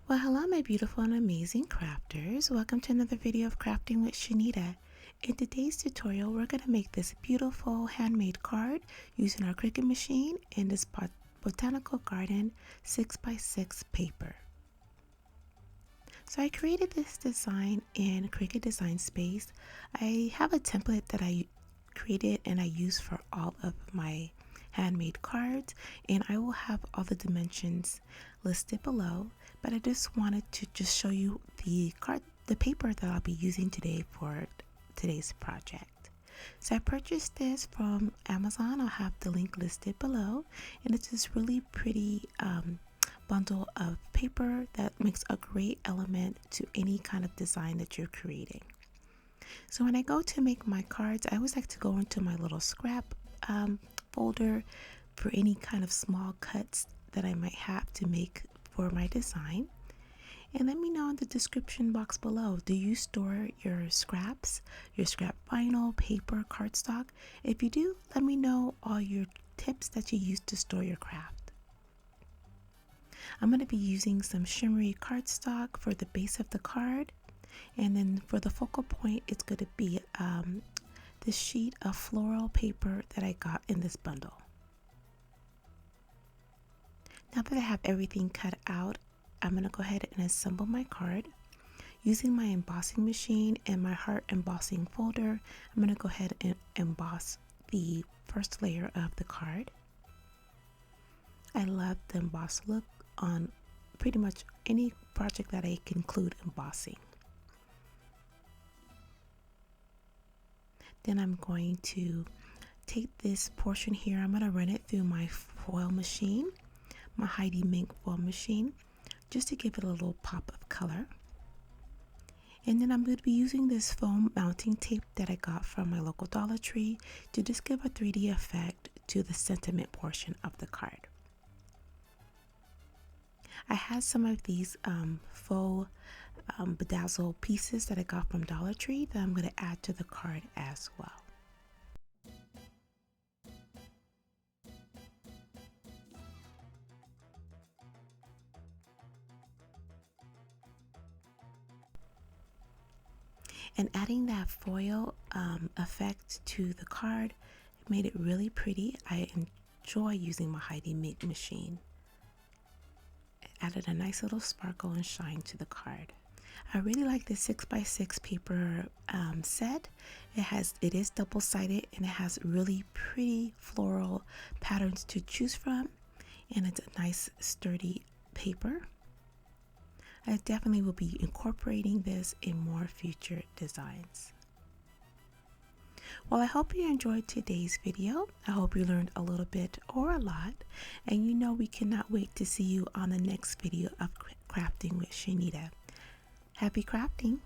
Well, hello my beautiful and amazing crafters. Welcome to another video of Crafting with Shaneda. In today's tutorial, we're going to make this beautiful handmade card using our Cricut machine and this Botanical Garden 6x6 paper. So I created this design in Cricut Design Space. I have a template that I created and I use for all of my handmade cards, and I will have all the dimensions listed below, but I just wanted to just show you the paper that I'll be using today for today's project. So I purchased this from Amazon. I'll have the link listed below, and it's this really pretty bundle of paper that makes a great element to any kind of design that you're creating. So when I go to make my cards, I always like to go into my little scrap folder for any kind of small cuts that I might have to make for my design. And let me know in the description box below, do you store your scraps, your scrap vinyl, paper, cardstock? If you do, let me know all your tips that you use to store your craft. I'm going to be using some shimmery cardstock for the base of the card, and then for the focal point it's going to be this sheet of floral paper that I got in this bundle. Now that I have everything cut out, I'm going to go ahead and assemble my card. Using my embossing machine and my heart embossing folder, I'm going to go ahead and emboss the first layer of the card. I love the embossed look on pretty much any project that I can include embossing. Then I'm going to take this portion here, I'm going to run it through my foil machine, my Heidi Mink foil machine, just to give it a little pop of color. And then I'm going to be using this foam mounting tape that I got from my local Dollar Tree to just give a 3D effect to the sentiment portion of the card. I had some of these faux bedazzle pieces that I got from Dollar Tree that I'm going to add to the card as well. And adding that foil effect to the card made it really pretty. I enjoy using my Heidi Mink machine. It added a nice little sparkle and shine to the card. I really like this 6x6 paper set. It is double-sided and it has really pretty floral patterns to choose from, and it's a nice sturdy paper. I definitely will be incorporating this in more future designs. Well, I hope you enjoyed today's video. I hope you learned a little bit or a lot, and you know we cannot wait to see you on the next video of Crafting with Shaneda. Happy crafting!